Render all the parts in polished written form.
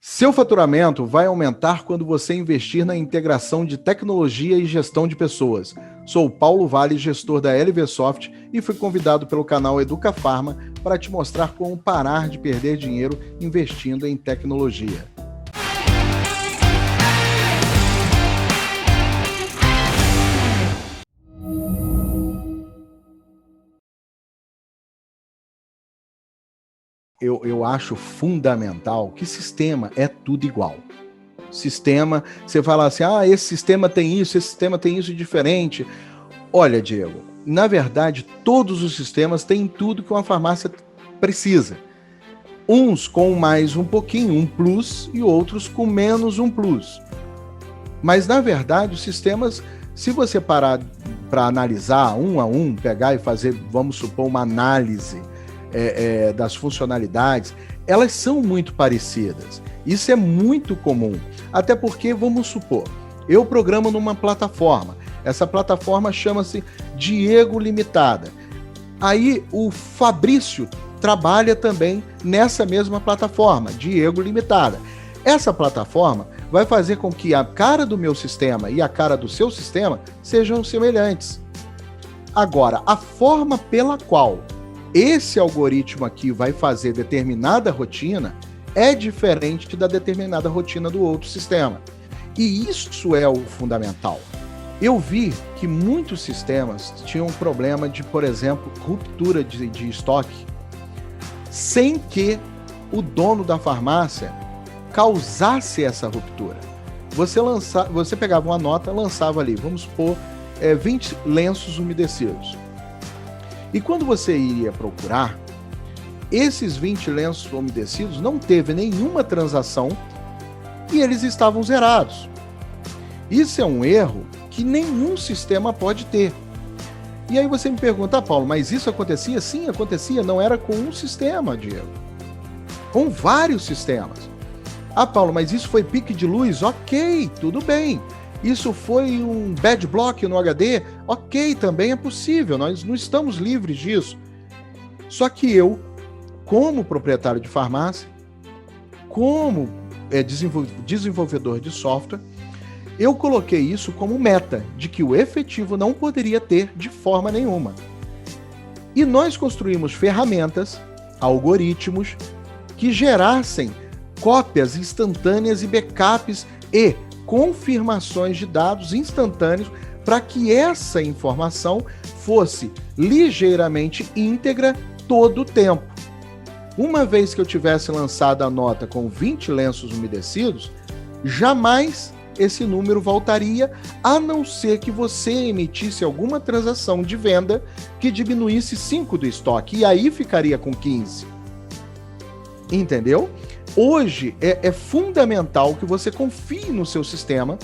Seu faturamento vai aumentar quando você investir na integração de tecnologia e gestão de pessoas. Sou Paulo Vale, gestor da LVSoft, e fui convidado pelo canal Educa Pharma para te mostrar como parar de perder dinheiro investindo em tecnologia. Eu acho fundamental que sistema é tudo igual. Sistema, você fala assim, esse sistema tem isso diferente. Olha, Diego, na verdade, todos os sistemas têm tudo que uma farmácia precisa. Uns com mais um pouquinho, um plus, e outros com menos um plus. Mas, na verdade, os sistemas, se você parar para analisar um a um, pegar e fazer, vamos supor, uma análise das funcionalidades, elas são muito parecidas. Isso é muito comum. Até porque, vamos supor, eu programo numa plataforma. Essa plataforma chama-se Diego Limitada. Aí o Fabrício trabalha também nessa mesma plataforma, Diego Limitada. Essa plataforma vai fazer com que a cara do meu sistema e a cara do seu sistema sejam semelhantes. Agora, a forma pela qual esse algoritmo aqui vai fazer determinada rotina é diferente da determinada rotina do outro sistema. E isso é o fundamental. Eu vi que muitos sistemas tinham um problema de, por exemplo, ruptura de estoque, sem que o dono da farmácia causasse essa ruptura. Você pegava uma nota, lançava ali, vamos supor, 20 lenços umedecidos. E quando você iria procurar, esses 20 lenços umedecidos não teve nenhuma transação e eles estavam zerados. Isso é um erro que nenhum sistema pode ter. E aí você me pergunta, Paulo, mas isso acontecia? Sim, acontecia, não era com um sistema, Diego. Com vários sistemas. Paulo, mas isso foi pique de luz? Ok, tudo bem. Isso foi um bad block no HD? Ok, também é possível, nós não estamos livres disso. Só que eu, como proprietário de farmácia, como desenvolvedor de software, eu coloquei isso como meta, de que o efetivo não poderia ter de forma nenhuma. E nós construímos ferramentas, algoritmos, que gerassem cópias instantâneas e backups e confirmações de dados instantâneos para que essa informação fosse ligeiramente íntegra todo o tempo. Uma vez que eu tivesse lançado a nota com 20 lenços umedecidos, jamais esse número voltaria, a não ser que você emitisse alguma transação de venda que diminuísse 5 do estoque, e aí ficaria com 15. Entendeu? Hoje é fundamental que você confie no seu sistema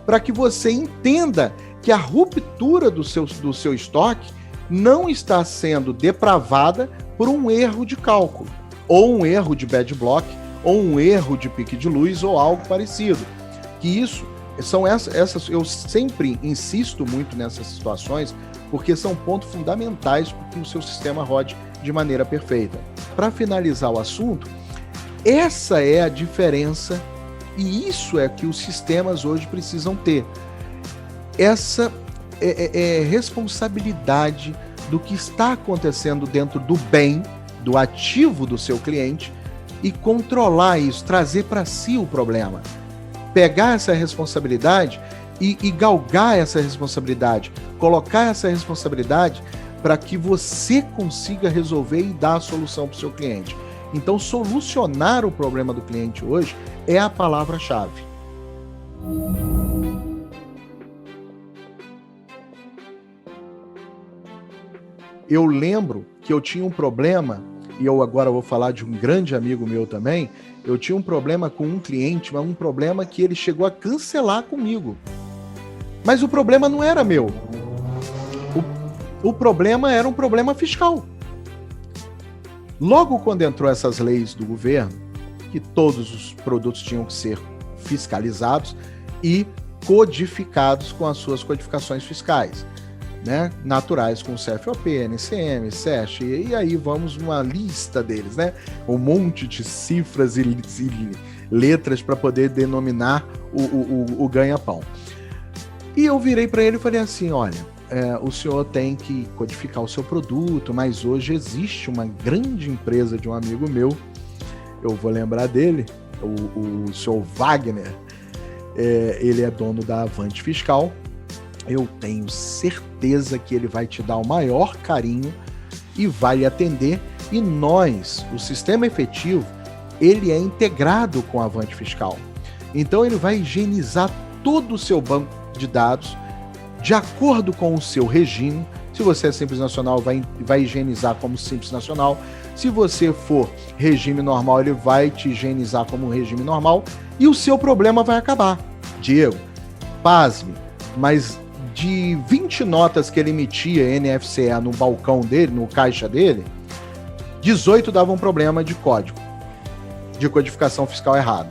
para que você entenda que a ruptura do seu estoque não está sendo depravada por um erro de cálculo, ou um erro de bad block, ou um erro de pique de luz, ou algo parecido. Que isso são essas, eu sempre insisto muito nessas situações, porque são pontos fundamentais para que o seu sistema rode de maneira perfeita. Para finalizar o assunto, essa é a diferença e isso é que os sistemas hoje precisam ter. Essa é responsabilidade do que está acontecendo dentro do bem, do ativo do seu cliente e controlar isso, trazer para si o problema. Pegar essa responsabilidade e galgar essa responsabilidade, colocar essa responsabilidade para que você consiga resolver e dar a solução para o seu cliente. Então, solucionar o problema do cliente hoje é a palavra-chave. Eu lembro que eu tinha um problema, e eu agora vou falar de um grande amigo meu também, eu tinha um problema com um cliente, mas um problema que ele chegou a cancelar comigo. Mas o problema não era meu. O problema era um problema fiscal. Logo quando entrou essas leis do governo, que todos os produtos tinham que ser fiscalizados e codificados com as suas codificações fiscais, né? Naturais com CFOP, NCM, SESC, e aí vamos uma lista deles, né? Um monte de cifras letras para poder denominar o ganha-pão. E eu virei para ele e falei assim, olha, o senhor tem que codificar o seu produto, mas hoje existe uma grande empresa de um amigo meu, eu vou lembrar dele, o senhor Wagner, ele é dono da Avante Fiscal, eu tenho certeza que ele vai te dar o maior carinho e vai lhe atender, e nós, o sistema efetivo, ele é integrado com a Avante Fiscal, então ele vai higienizar todo o seu banco de dados de acordo com o seu regime. Se você é Simples Nacional, vai higienizar como Simples Nacional. Se você for regime normal, ele vai te higienizar como regime normal e o seu problema vai acabar. Diego, pasme, mas de 20 notas que ele emitia NFCE no balcão dele, no caixa dele, 18 davam problema de código, de codificação fiscal errado.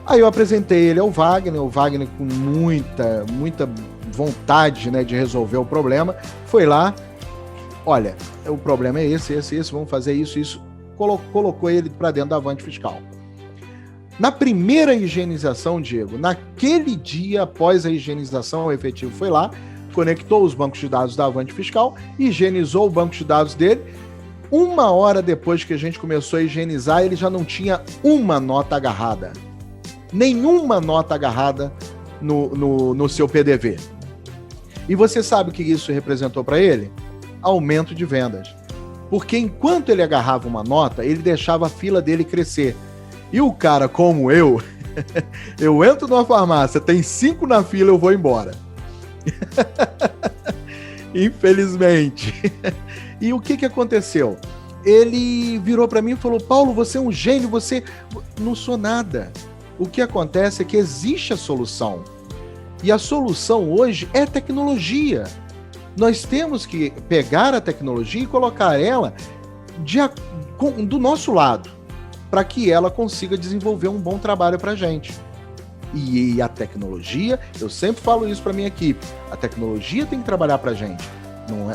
Aí eu apresentei ele ao Wagner, o Wagner com muita vontade, né, de resolver o problema, foi lá, olha, o problema é esse, vamos fazer isso, colocou ele para dentro da Avante Fiscal. Na primeira higienização, Diego, naquele dia após a higienização, o efetivo foi lá, conectou os bancos de dados da Avante Fiscal, higienizou o banco de dados dele. 1 hora depois que a gente começou a higienizar, ele já não tinha uma nota agarrada. Nenhuma nota agarrada no seu PDV. E você sabe o que isso representou para ele? Aumento de vendas. Porque enquanto ele agarrava uma nota, ele deixava a fila dele crescer. E o cara como eu entro numa farmácia, tem 5 na fila, eu vou embora. Infelizmente. E o que aconteceu? Ele virou para mim e falou, Paulo, você é um gênio, você... Não sou nada. O que acontece é que existe a solução. E a solução hoje é tecnologia. Nós temos que pegar a tecnologia e colocar ela do nosso lado, para que ela consiga desenvolver um bom trabalho para a gente. E a tecnologia, eu sempre falo isso para minha equipe, a tecnologia tem que trabalhar para a gente.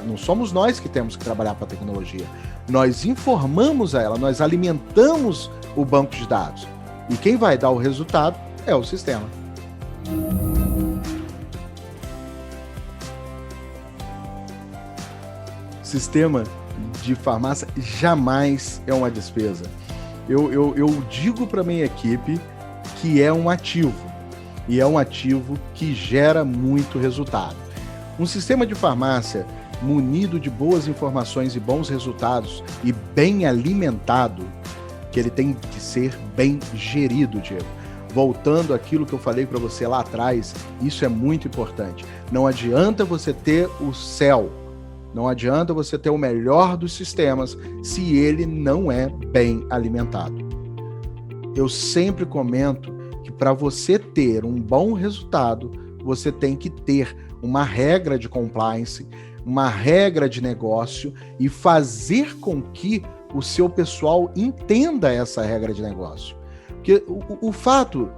Não somos nós que temos que trabalhar para a tecnologia. Nós informamos a ela, nós alimentamos o banco de dados. E quem vai dar o resultado é o sistema. Sistema de farmácia jamais é uma despesa. Eu digo para minha equipe que é um ativo. E é um ativo que gera muito resultado. Um sistema de farmácia munido de boas informações e bons resultados e bem alimentado, que ele tem que ser bem gerido, Diego. Voltando àquilo que eu falei para você lá atrás, isso é muito importante. Não adianta você ter o céu, não adianta você ter o melhor dos sistemas se ele não é bem alimentado. Eu sempre comento que para você ter um bom resultado, você tem que ter uma regra de compliance, uma regra de negócio e fazer com que o seu pessoal entenda essa regra de negócio. Porque o fato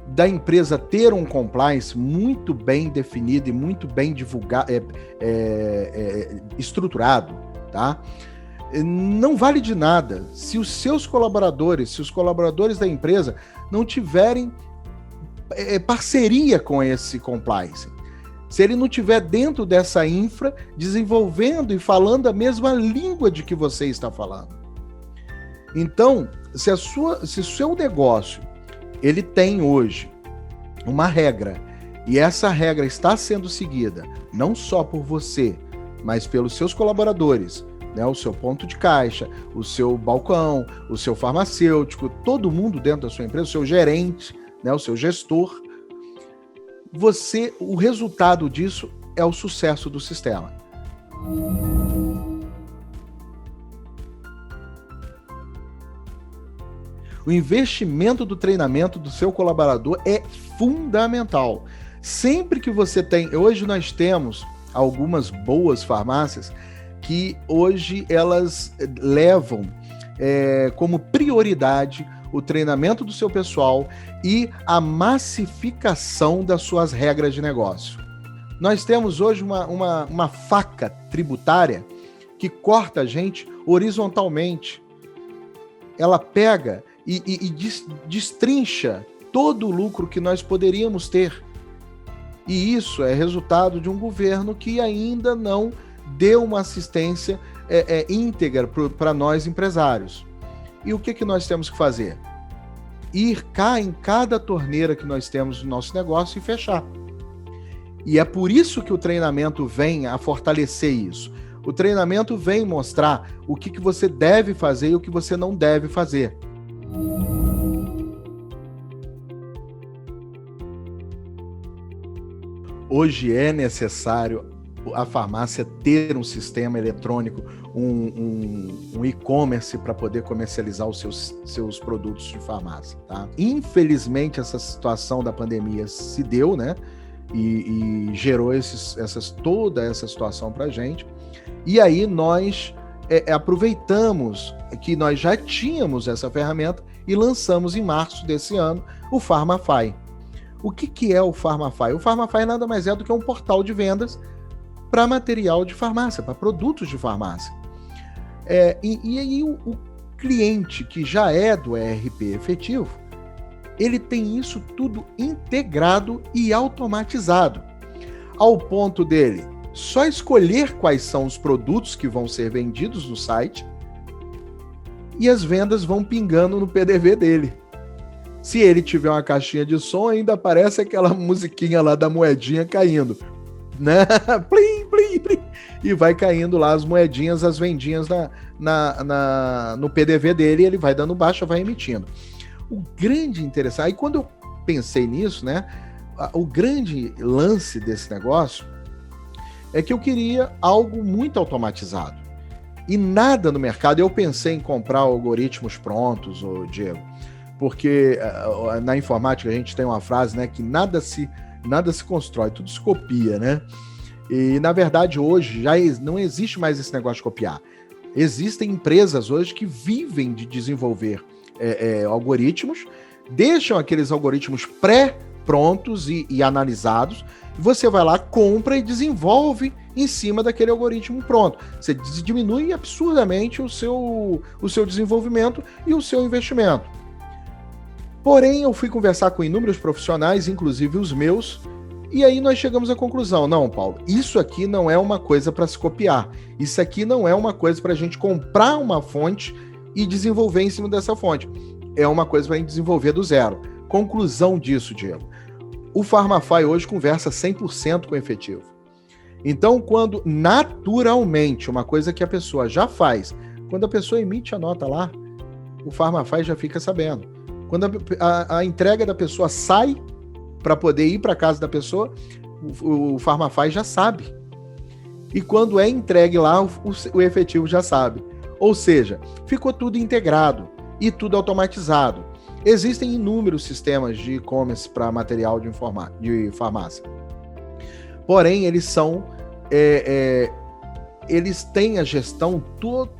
da empresa ter um compliance muito bem definido e muito bem divulgado, estruturado, tá? Não vale de nada se os seus colaboradores, se os colaboradores da empresa não tiverem parceria com esse compliance. Se ele não estiver dentro dessa infra, desenvolvendo e falando a mesma língua de que você está falando. Então, se o seu negócio ele tem hoje uma regra, e essa regra está sendo seguida não só por você, mas pelos seus colaboradores, né, o seu ponto de caixa, o seu balcão, o seu farmacêutico, todo mundo dentro da sua empresa, o seu gerente, né, o seu gestor, o resultado disso é o sucesso do sistema. O investimento do treinamento do seu colaborador é fundamental. Sempre que você tem... Hoje nós temos algumas boas farmácias que hoje elas levam como prioridade o treinamento do seu pessoal e a massificação das suas regras de negócio. Nós temos hoje uma faca tributária que corta a gente horizontalmente. Ela pega e destrincha todo o lucro que nós poderíamos ter. E isso é resultado de um governo que ainda não deu uma assistência íntegra para nós empresários. E o que nós temos que fazer? Ir cá em cada torneira que nós temos no nosso negócio e fechar. E é por isso que o treinamento vem a fortalecer isso. O treinamento vem mostrar o que você deve fazer e o que você não deve fazer. Hoje é necessário a farmácia ter um sistema eletrônico, um e-commerce para poder comercializar os seus produtos de farmácia. Tá? Infelizmente, essa situação da pandemia se deu, né? E gerou toda essa situação para a gente. E aí nós aproveitamos que nós já tínhamos essa ferramenta e lançamos em março desse ano o Farmafy. O que é o Farmafy? O Farmafy nada mais é do que um portal de vendas para material de farmácia, para produtos de farmácia. E aí o cliente que já é do ERP efetivo, ele tem isso tudo integrado e automatizado, ao ponto dele só escolher quais são os produtos que vão ser vendidos no site e as vendas vão pingando no PDV dele. Se ele tiver uma caixinha de som, ainda aparece aquela musiquinha lá da moedinha caindo, né? Plim, plim, plim. E vai caindo lá as moedinhas, as vendinhas no PDV dele, e ele vai dando baixa, vai emitindo. O grande interessante, aí quando eu pensei nisso, né? O grande lance desse negócio é que eu queria algo muito automatizado. E nada no mercado, eu pensei em comprar algoritmos prontos, Diego, porque na informática a gente tem uma frase, né, que nada se constrói, tudo se copia, né? E na verdade hoje já não existe mais esse negócio de copiar. Existem empresas hoje que vivem de desenvolver algoritmos, deixam aqueles algoritmos pré-prontos e analisados, e você vai lá, compra e desenvolve em cima daquele algoritmo pronto. Você diminui absurdamente o seu desenvolvimento e o seu investimento. Porém, eu fui conversar com inúmeros profissionais, inclusive os meus, e aí nós chegamos à conclusão: não, Paulo, isso aqui não é uma coisa para se copiar. Isso aqui não é uma coisa para a gente comprar uma fonte e desenvolver em cima dessa fonte. É uma coisa para a gente desenvolver do zero. Conclusão disso, Diego: o Farmafy hoje conversa 100% com o efetivo. Então, quando naturalmente, uma coisa que a pessoa já faz, quando a pessoa emite a nota lá, o Farmafy já fica sabendo. Quando a entrega da pessoa sai para poder ir para casa da pessoa, o Farmafy já sabe. E quando é entregue lá, o efetivo já sabe. Ou seja, ficou tudo integrado e tudo automatizado. Existem inúmeros sistemas de e-commerce para material de farmácia. Porém, eles são... eles têm a gestão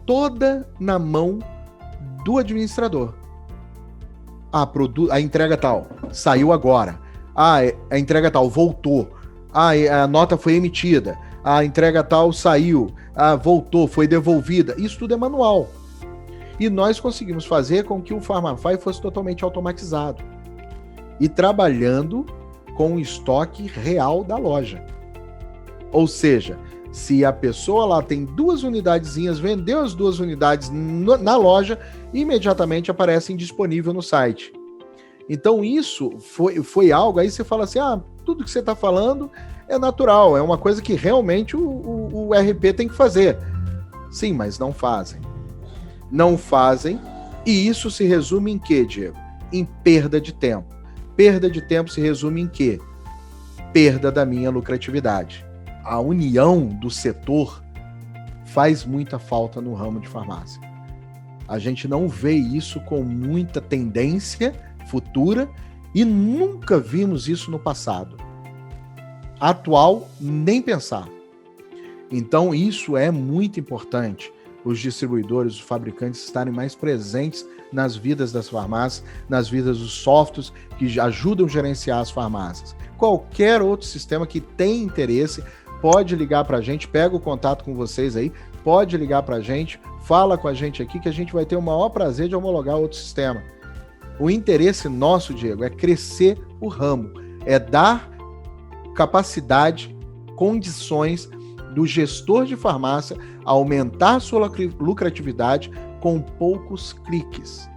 toda na mão do administrador. A entrega tal, saiu agora. A entrega tal, voltou. A nota foi emitida. A entrega tal saiu. Voltou, foi devolvida. Isso tudo é manual. E nós conseguimos fazer com que o Farmafy fosse totalmente automatizado. E trabalhando com o estoque real da loja. Ou seja, se a pessoa lá tem 2 unidadezinhas, vendeu as 2 unidades na loja, imediatamente aparecem disponível no site. Então isso foi algo, aí você fala assim, tudo que você está falando é natural, é uma coisa que realmente o RP tem que fazer. Sim, mas não fazem. Não fazem, e isso se resume em quê, Diego? Em perda de tempo. Perda de tempo se resume em quê? Perda da minha lucratividade. A união do setor faz muita falta no ramo de farmácia. A gente não vê isso com muita tendência futura e nunca vimos isso no passado. Atual, nem pensar. Então, isso é muito importante. Os distribuidores, os fabricantes estarem mais presentes nas vidas das farmácias, nas vidas dos softwares que ajudam a gerenciar as farmácias. Qualquer outro sistema que tenha interesse, pode ligar para a gente, pega o contato com vocês aí, pode ligar para a gente, fala com a gente aqui que a gente vai ter o maior prazer de homologar outro sistema. O interesse nosso, Diego, é crescer o ramo, é dar capacidade, condições do gestor de farmácia a aumentar sua lucratividade com poucos cliques.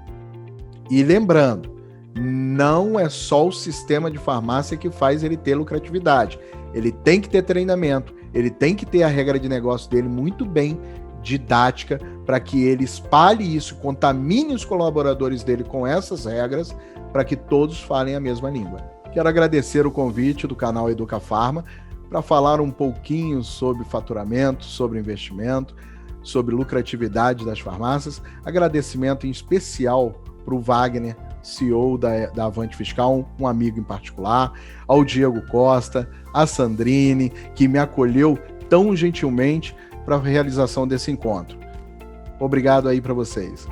E lembrando, não é só o sistema de farmácia que faz ele ter lucratividade. Ele tem que ter treinamento, ele tem que ter a regra de negócio dele muito bem didática para que ele espalhe isso, contamine os colaboradores dele com essas regras para que todos falem a mesma língua. Quero agradecer o convite do canal Educa Farma para falar um pouquinho sobre faturamento, sobre investimento, sobre lucratividade das farmácias. Agradecimento em especial para o Wagner, CEO da Avante Fiscal, um amigo em particular, ao Diego Costa, a Sandrine, que me acolheu tão gentilmente para a realização desse encontro. Obrigado aí para vocês.